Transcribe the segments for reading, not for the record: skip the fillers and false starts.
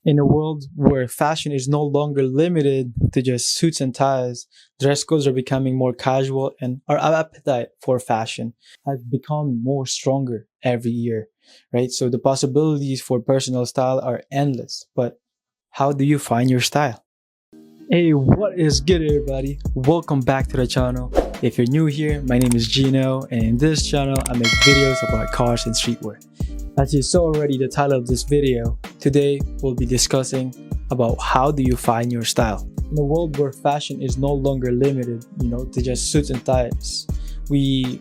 In a world where fashion is no longer limited to just suits and ties, dress codes are becoming more casual and our appetite for fashion has become more stronger every year, right? So the possibilities for personal style are endless, but how do you find your style? Hey, what is good, everybody? Welcome back to the channel. If you're new here, my name is Gino, and in this channel, I make videos about cars and streetwear. As you saw already the title of this video, today we'll be discussing about how do you find your style. In a world where fashion is no longer limited, to just suits and ties, we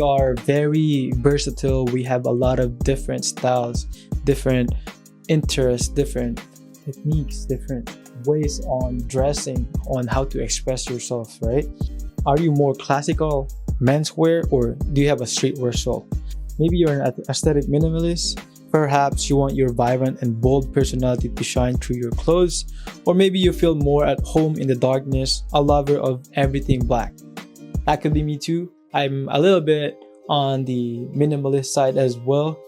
are very versatile. We have a lot of different styles, different interests, different techniques, different ways on dressing, on how to express yourself, right? Are you more classical menswear, or do you have a streetwear soul? Maybe you're an aesthetic minimalist. Perhaps you want your vibrant and bold personality to shine through your clothes, or maybe you feel more at home in the darkness, a lover of everything black. That could be me too. I'm a little bit on the minimalist side as well.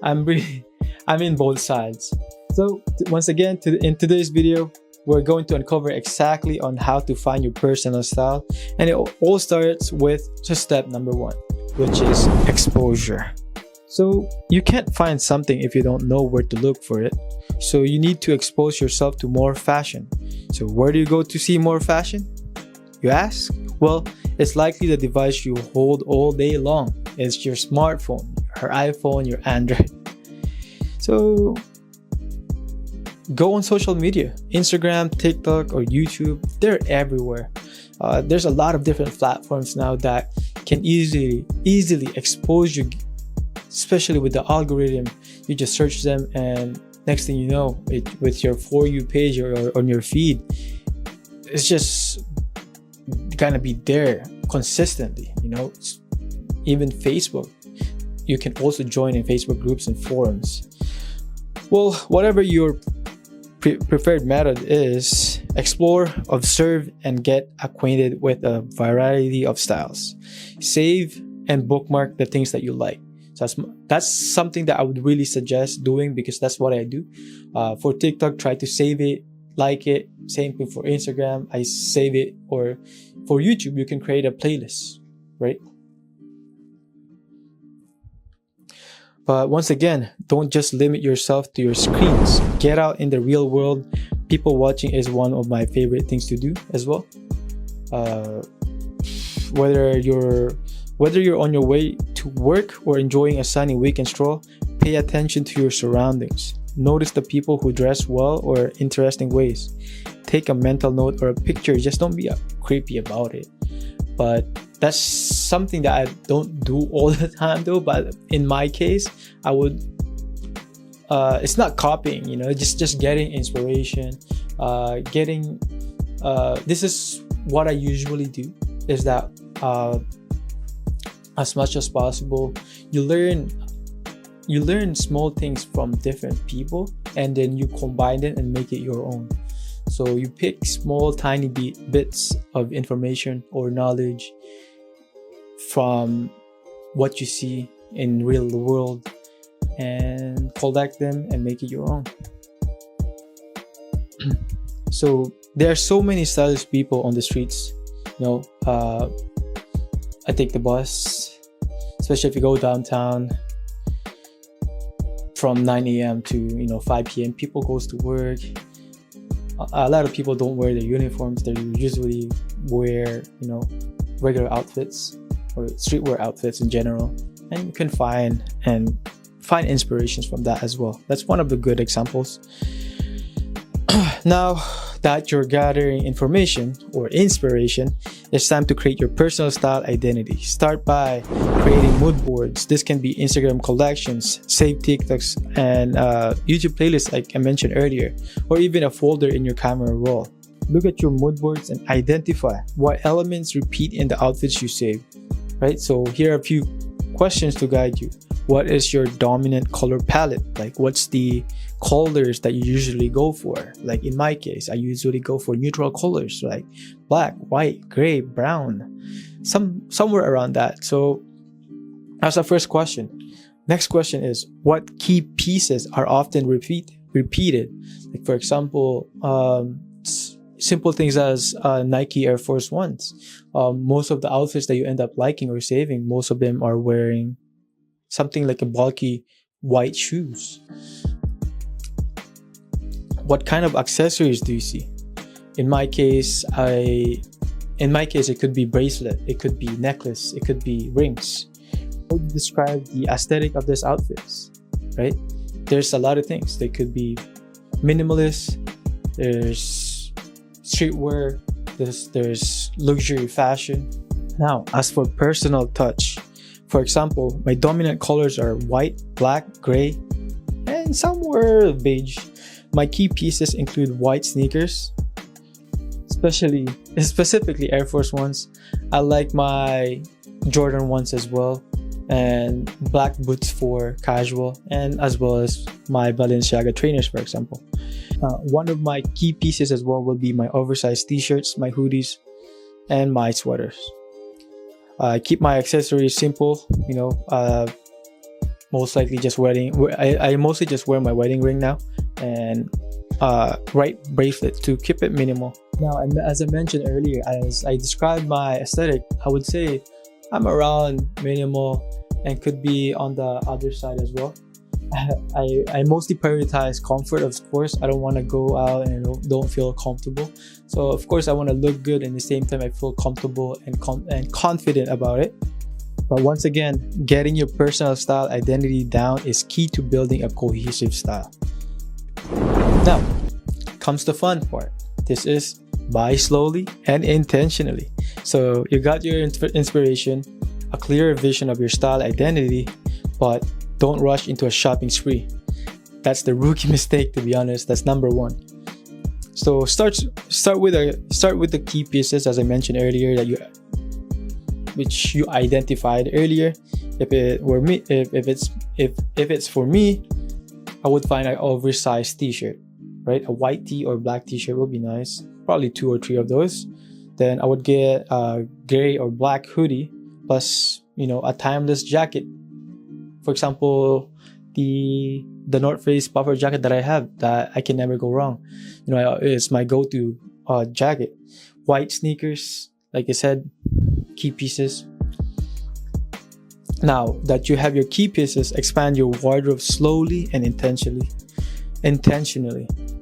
I'm in both sides. So once again, in today's video, we're going to uncover exactly on how to find your personal style, and it all starts with just step number one, which is exposure. So you can't find something if you don't know where to look for it. So you need to expose yourself to more fashion. So where do you go to see more fashion, you ask? Well, it's likely the device you hold all day long. It's your smartphone, your iPhone, your Android. So go on social media, Instagram, TikTok, or YouTube. They're everywhere. There's a lot of different platforms now that can easily expose you, especially with the algorithm. You just search them, and next thing you know, with your For You page or on your feed, it's just gonna be there consistently. Even Facebook, you can also join in Facebook groups and forums. Well, whatever your preferred method is, explore, observe, and get acquainted with a variety of styles. Save and bookmark the things that you like. So that's something that I would really suggest doing, because that's what I do. For TikTok, try to save it, like it. Same thing for Instagram, I save it. Or for YouTube, you can create a playlist, right? But once again, don't just limit yourself to your screens. Get out in the real world. People watching is one of my favorite things to do as well. Whether you're on your way to work or enjoying a sunny weekend stroll, pay attention to your surroundings. Notice the people who dress well or interesting ways. Take a mental note or a picture. Just don't be creepy about it. But that's something that I don't do all the time though. But in my case, I would, it's not copying, just getting inspiration, this is what I usually do, is that as much as possible, you learn small things from different people, and then you combine it and make it your own. So you pick small tiny bits of information or knowledge from what you see in real world, and collect them and make it your own. So there are so many stylish people on the streets. I take the bus, especially if you go downtown, from 9 a.m. to 5 p.m. People goes to work. A lot of people don't wear their uniforms. They usually wear regular outfits or streetwear outfits in general, and you can find inspirations from that as well. That's one of the good examples. Now that you're gathering information or inspiration, it's time to create your personal style identity. Start by creating mood boards. This can be Instagram collections, saved TikToks, and YouTube playlists like I mentioned earlier, or even a folder in your camera roll. Look at your mood boards and identify what elements repeat in the outfits you save, right? So here are a few questions to guide you. What is your dominant color palette? Like, what's the colors that you usually go for? Like in my case, I usually go for neutral colors like black, white, gray, brown, somewhere around that. So that's the first question. Next question is, what key pieces are often repeated? repeated. Like for example, simple things as Nike Air Force Ones. Most of the outfits that you end up liking or saving, most of them are wearing something like a bulky white shoes. What kind of accessories do you see? In my case, it could be bracelet, it could be necklace, it could be rings. How would you describe the aesthetic of these outfits, right? There's a lot of things. They could be minimalist, there's streetwear, there's luxury fashion. Now, as for personal touch, for example, my dominant colors are white, black, gray, and somewhere beige. My key pieces include white sneakers, specifically Air Force Ones. I like my Jordan ones as well, and black boots for casual, and as well as my Balenciaga trainers, for example. One of my key pieces as well will be my oversized t-shirts, my hoodies, and my sweaters. I keep my accessories simple, most likely just I mostly just wear my wedding ring now, and right bracelet to keep it minimal. Now, and as I mentioned earlier, as I described my aesthetic, I would say I'm around minimal and could be on the other side as well. I mostly prioritize comfort, of course. I don't want to go out and don't feel comfortable. So of course I want to look good, and at the same time I feel comfortable and confident about it. But once again, getting your personal style identity down is key to building a cohesive style. Now comes the fun part. This is buy slowly and intentionally. So you got your inspiration, a clearer vision of your style identity, but don't rush into a shopping spree. That's the rookie mistake, to be honest. That's number one. So start with the key pieces, as I mentioned earlier, which you identified earlier. If it's for me, I would find an oversized t-shirt, right? A white tee or black t-shirt would be nice. Probably 2 or 3 of those. Then I would get a gray or black hoodie plus, a timeless jacket. For example, the North Face puffer jacket that I have, that I can never go wrong. It's my go-to jacket. White sneakers, like I said, key pieces. Now that you have your key pieces, expand your wardrobe slowly and intentionally.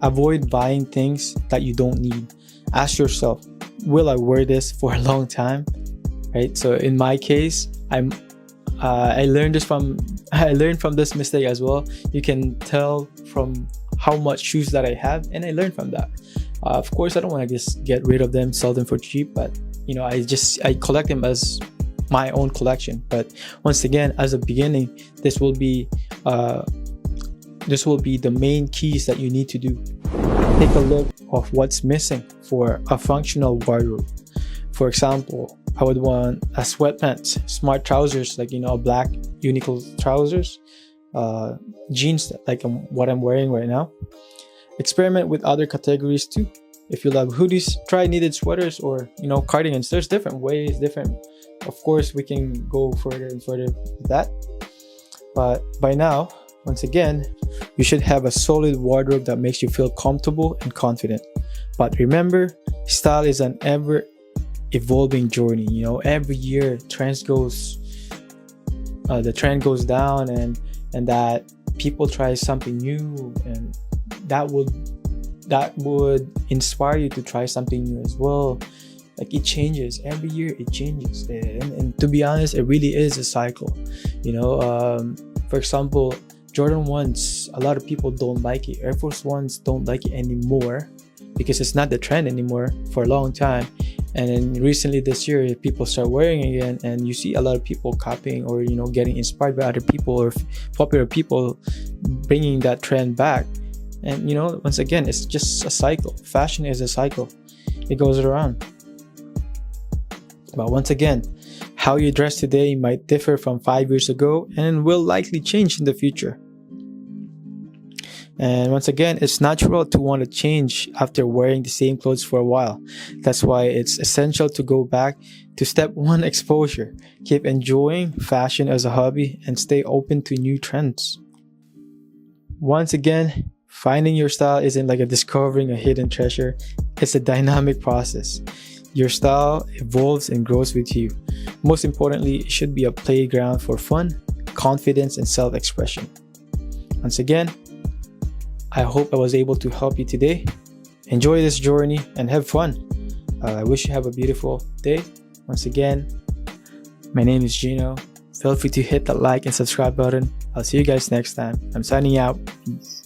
Avoid buying things that you don't need. Ask yourself, will I wear this for a long time? Right? So in my case, I learned from this mistake as well. You can tell from how much shoes that I have, and I learned from that. Of course, I don't want to just get rid of them, sell them for cheap, but I collect them as my own collection. But once again, as a beginning, this will be the main keys that you need to do. Take a look of what's missing for a functional wardrobe. For example, I would want a sweatpants, smart trousers, like a black Uniqlo trousers, jeans like what I'm wearing right now. Experiment with other categories too. If you love hoodies, try knitted sweaters or cardigans. There's different ways, of course we can go further and further with that. But by now, once again, you should have a solid wardrobe that makes you feel comfortable and confident. But remember, style is an ever evolving journey. Every year the trend goes down, and that people try something new, and that would inspire you to try something new as well. Like, it changes every year, it changes, and to be honest, it really is a cycle. For example, Jordan 1s, a lot of people don't like it. Air Force 1s don't like it anymore because it's not the trend anymore for a long time. And then recently this year, people start wearing it again, and you see a lot of people copying or getting inspired by other people or popular people bringing that trend back. And once again, it's just a cycle. Fashion is a cycle. It goes around. But once again, how you dress today might differ from 5 years ago and will likely change in the future. And once again, it's natural to want to change after wearing the same clothes for a while. That's why it's essential to go back to step 1, exposure. Keep enjoying fashion as a hobby and stay open to new trends. Once again, Finding your style isn't like a discovering a hidden treasure. It's a dynamic process. Your style evolves and grows with you. Most importantly, it should be a playground for fun, confidence, and self-expression. Once again, I hope I was able to help you today. Enjoy this journey and have fun. I wish you have a beautiful day. Once again, my name is Gino. Feel free to hit that like and subscribe button. I'll see you guys next time. I'm signing out. Peace.